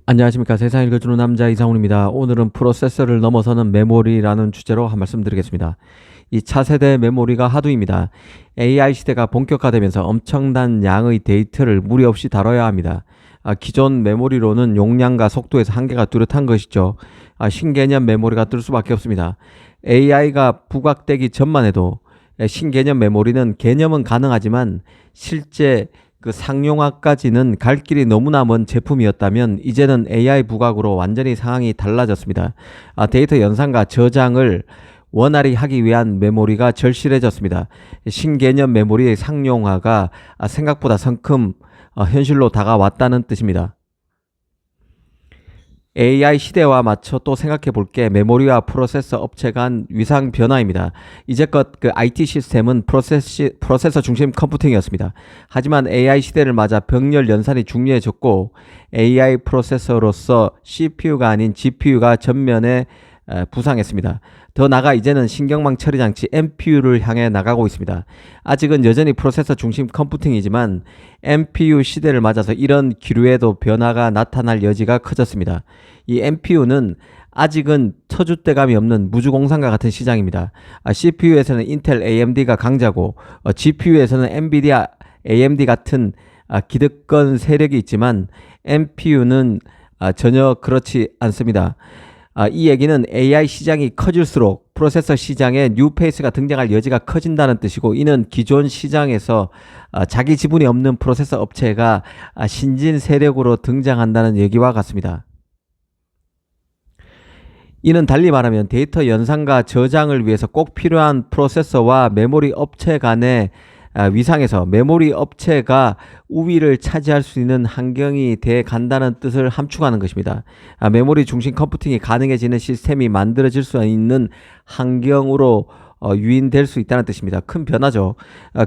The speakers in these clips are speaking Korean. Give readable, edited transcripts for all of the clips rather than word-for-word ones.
안녕하십니까. 세상 읽어주는 남자 이상훈입니다. 오늘은 프로세서를 넘어서는 메모리라는 주제로 한 말씀 드리겠습니다. 이 차세대 메모리가 하두입니다. AI 시대가 본격화되면서 엄청난 양의 데이터를 무리 없이 다뤄야 합니다. 기존 메모리로는 용량과 속도에서 한계가 뚜렷한 것이죠. 신개념 메모리가 뜰 수밖에 없습니다. AI가 부각되기 전만 해도 신개념 메모리는 개념은 가능하지만 실제 그 상용화까지는 갈 길이 너무나 먼 제품이었다면 이제는 AI 부각으로 완전히 상황이 달라졌습니다. 데이터 연산과 저장을 원활히 하기 위한 메모리가 절실해졌습니다. 신개념 메모리의 상용화가 생각보다 성큼 현실로 다가왔다는 뜻입니다. AI 시대와 맞춰 또 생각해 볼 게 메모리와 프로세서 업체 간 위상 변화입니다. 이제껏 그 IT 시스템은 프로세서 중심 컴퓨팅이었습니다. 하지만 AI 시대를 맞아 병렬 연산이 중요해졌고 AI 프로세서로서 CPU가 아닌 GPU가 전면에 부상했습니다. 더 나아가 이제는 신경망 처리 장치 NPU를 향해 나가고 있습니다. 아직은 여전히 프로세서 중심 컴퓨팅이지만 NPU 시대를 맞아서 이런 기류에도 변화가 나타날 여지가 커졌습니다. 이 NPU는 아직은 터줏대감이 없는 무주공산과 같은 시장입니다. CPU에서는 인텔 AMD가 강자고 GPU에서는 엔비디아 AMD 같은 기득권 세력이 있지만 NPU는 전혀 그렇지 않습니다. 이 얘기는 AI 시장이 커질수록 프로세서 시장에 뉴페이스가 등장할 여지가 커진다는 뜻이고, 이는 기존 시장에서 자기 지분이 없는 프로세서 업체가 신진 세력으로 등장한다는 얘기와 같습니다. 이는 달리 말하면 데이터 연산과 저장을 위해서 꼭 필요한 프로세서와 메모리 업체 간의 위상에서 메모리 업체가 우위를 차지할 수 있는 환경이 돼 간다는 뜻을 함축하는 것입니다. 메모리 중심 컴퓨팅이 가능해지는 시스템이 만들어질 수 있는 환경으로 유인될 수 있다는 뜻입니다. 큰 변화죠.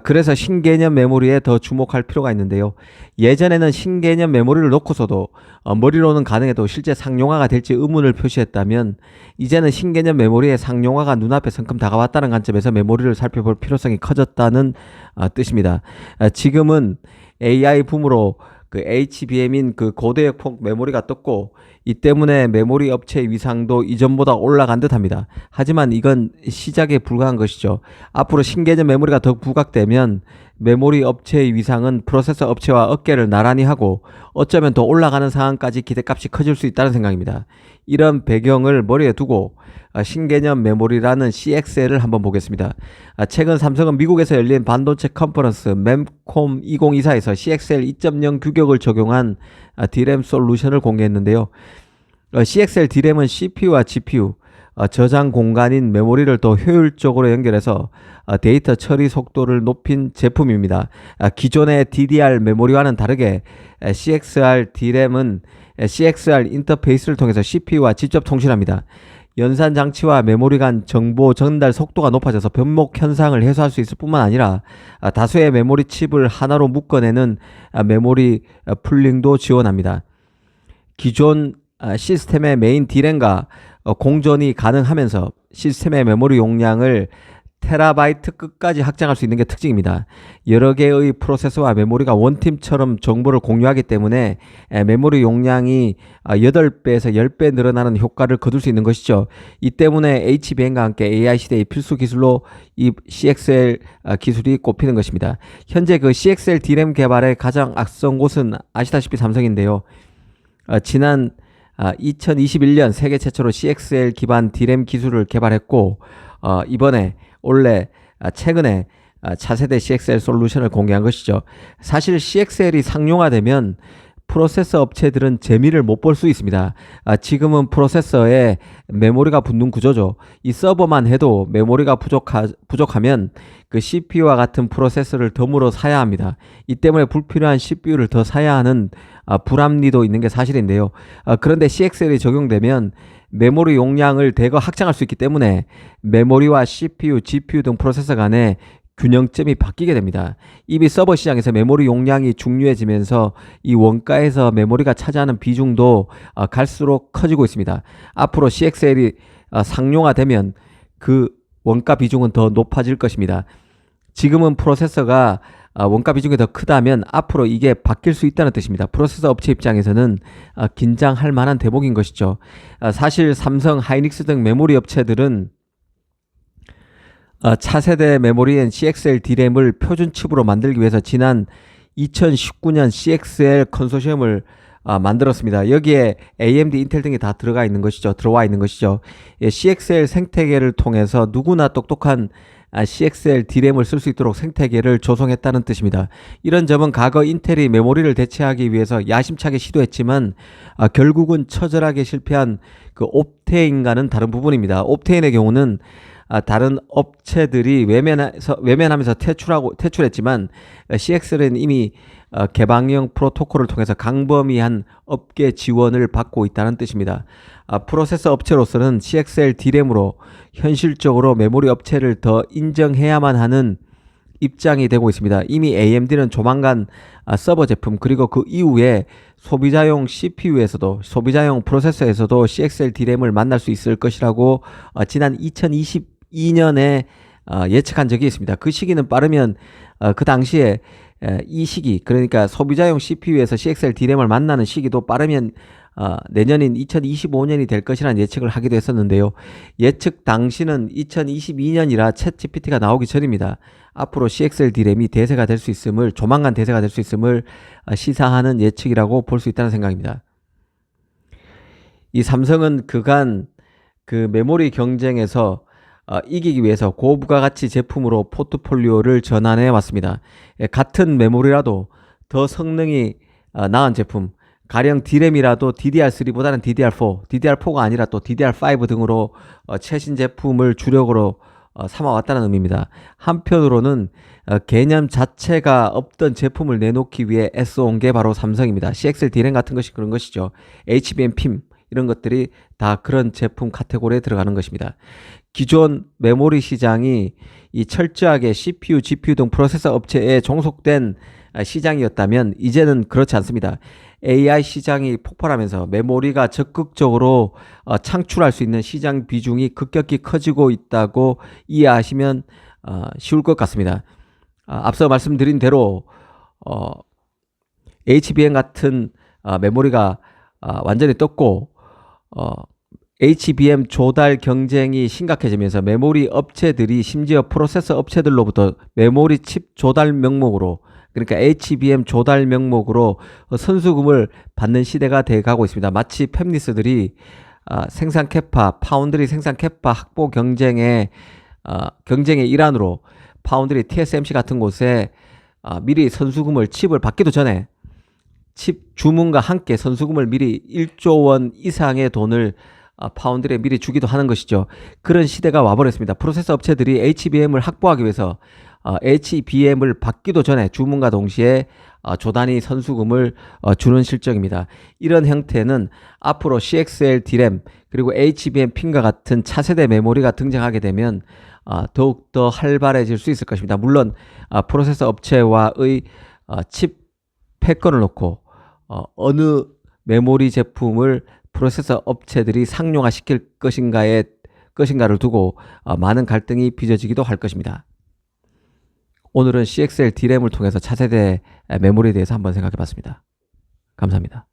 그래서 신개념 메모리에 더 주목할 필요가 있는데요. 예전에는 신개념 메모리를 놓고서도 머리로는 가능해도 실제 상용화가 될지 의문을 표시했다면 이제는 신개념 메모리의 상용화가 눈앞에 성큼 다가왔다는 관점에서 메모리를 살펴볼 필요성이 커졌다는 뜻입니다. 지금은 AI 붐으로 그 HBM인 그 고대역폭 메모리가 떴고, 이 때문에 메모리 업체의 위상도 이전보다 올라간 듯합니다. 하지만 이건 시작에 불과한 것이죠. 앞으로 신개념 메모리가 더 부각되면 메모리 업체의 위상은 프로세서 업체와 어깨를 나란히 하고 어쩌면 더 올라가는 상황까지 기대값이 커질 수 있다는 생각입니다. 이런 배경을 머리에 두고 신개념 메모리라는 CXL을 한번 보겠습니다. 최근 삼성은 미국에서 열린 반도체 컨퍼런스 memcom 2024에서 CXL 2.0 규격을 적용한 DRAM 솔루션을 공개했는데요. CXL DRAM은 CPU와 GPU, 저장 공간인 메모리를 더 효율적으로 연결해서 데이터 처리 속도를 높인 제품입니다. 기존의 DDR 메모리와는 다르게 CXR DRAM은 CXR 인터페이스를 통해서 CPU와 직접 통신합니다. 연산 장치와 메모리 간 정보 전달 속도가 높아져서 변목 현상을 해소할 수 있을 뿐만 아니라 다수의 메모리 칩을 하나로 묶어내는 메모리 풀링도 지원합니다. 기존 시스템의 메인 D램과 공존이 가능하면서 시스템의 메모리 용량을 테라바이트급까지 확장할 수 있는 게 특징입니다. 여러 개의 프로세서와 메모리가 원팀처럼 정보를 공유하기 때문에 메모리 용량이 8배에서 10배 늘어나는 효과를 거둘 수 있는 것이죠. 이 때문에 HBM과 함께 AI 시대의 필수 기술로 이 CXL 기술이 꼽히는 것입니다. 현재 그 CXL DRAM 개발의 가장 앞선 곳은 아시다시피 삼성인데요. 지난 2021년 세계 최초로 CXL 기반 DRAM 기술을 개발했고, 이번에 최근에 차세대 CXL 솔루션을 공개한 것이죠. 사실 CXL이 상용화되면 프로세서 업체들은 재미를 못 볼 수 있습니다. 지금은 프로세서에 메모리가 붙는 구조죠. 이 서버만 해도 메모리가 부족하면 그 CPU와 같은 프로세서를 덤으로 사야 합니다. 이 때문에 불필요한 CPU를 더 사야 하는 불합리도 있는 게 사실인데요. 그런데 CXL이 적용되면 메모리 용량을 대거 확장할 수 있기 때문에 메모리와 CPU, GPU 등 프로세서 간의 균형점이 바뀌게 됩니다. 이미 서버 시장에서 메모리 용량이 중요해지면서 이 원가에서 메모리가 차지하는 비중도 갈수록 커지고 있습니다. 앞으로 CXL이 상용화되면 그 원가 비중은 더 높아질 것입니다. 지금은 프로세서가 원가 비중이 더 크다면 앞으로 이게 바뀔 수 있다는 뜻입니다. 프로세서 업체 입장에서는 긴장할 만한 대목인 것이죠. 사실 삼성, 하이닉스 등 메모리 업체들은 차세대 메모리인 CXL D램을 표준 칩으로 만들기 위해서 지난 2019년 CXL 컨소시엄을 만들었습니다. 여기에 AMD, 인텔 등이 다 들어와 있는 것이죠. 예, CXL 생태계를 통해서 누구나 똑똑한 CXL D램을 쓸 수 있도록 생태계를 조성했다는 뜻입니다. 이런 점은 과거 인텔이 메모리를 대체하기 위해서 야심차게 시도했지만 결국은 처절하게 실패한 그 옵테인과는 다른 부분입니다. 옵테인의 경우는 다른 업체들이 외면하면서 퇴출했지만 CXL은 이미 개방형 프로토콜을 통해서 강범위한 업계 지원을 받고 있다는 뜻입니다. 프로세서 업체로서는 CXL D램으로 현실적으로 메모리 업체를 더 인정해야만 하는 입장이 되고 있습니다. 이미 AMD는 조만간 서버 제품 그리고 그 이후에 소비자용 CPU에서도 소비자용 프로세서에서도 CXL D램을 만날 수 있을 것이라고 지난 2022년에 예측한 적이 있습니다. 그 시기는 빠르면 그 당시에 이 시기 그러니까 소비자용 CPU에서 CXL D램을 만나는 시기도 빠르면 내년인 2025년이 될 것이라는 예측을 하기도 했었는데요. 예측 당시는 2022년이라 챗GPT가 나오기 전입니다. 앞으로 CXL D램이 대세가 될 수 있음을 조만간 대세가 될 수 있음을 시사하는 예측이라고 볼 수 있다는 생각입니다. 이 삼성은 그간 그 메모리 경쟁에서 이기기 위해서 고부가가치 제품으로 포트폴리오를 전환해 왔습니다. 같은 메모리라도 더 성능이 나은 제품, 가령 D램이라도 DDR3보다는 DDR4, DDR4가 아니라 또 DDR5 등으로 최신 제품을 주력으로 삼아왔다는 의미입니다. 한편으로는 개념 자체가 없던 제품을 내놓기 위해 애써온 게 바로 삼성입니다. CXL D램 같은 것이 그런 것이죠. HBM PIM 이런 것들이 다 그런 제품 카테고리에 들어가는 것입니다. 기존 메모리 시장이 이 철저하게 CPU, GPU 등 프로세서 업체에 종속된 시장이었다면 이제는 그렇지 않습니다. AI 시장이 폭발하면서 메모리가 적극적으로 창출할 수 있는 시장 비중이 급격히 커지고 있다고 이해하시면 쉬울 것 같습니다. 앞서 말씀드린 대로 HBM 같은 메모리가 완전히 떴고 HBM 조달 경쟁이 심각해지면서 메모리 업체들이 심지어 프로세서 업체들로부터 메모리 칩 조달 명목으로 그러니까 HBM 조달 명목으로 선수금을 받는 시대가 돼가고 있습니다. 마치 팹리스들이 생산 캐파, 파운드리 생산 캐파 확보 경쟁의 일환으로 파운드리 TSMC 같은 곳에 미리 선수금을 칩을 받기도 전에 칩 주문과 함께 선수금을 미리 1조 원 이상의 돈을 파운드리에 미리 주기도 하는 것이죠. 그런 시대가 와버렸습니다. 프로세서 업체들이 HBM을 확보하기 위해서 HBM을 받기도 전에 주문과 동시에 조단위 선수금을 주는 실정입니다. 이런 형태는 앞으로 CXL D램 그리고 HBM 핀과 같은 차세대 메모리가 등장하게 되면 더욱더 활발해질 수 있을 것입니다. 물론 프로세서 업체와의 칩 패권을 놓고 어느 메모리 제품을 프로세서 업체들이 상용화시킬 것인가를 두고 많은 갈등이 빚어지기도 할 것입니다. 오늘은 CXL D램을 통해서 차세대 메모리에 대해서 한번 생각해 봤습니다. 감사합니다.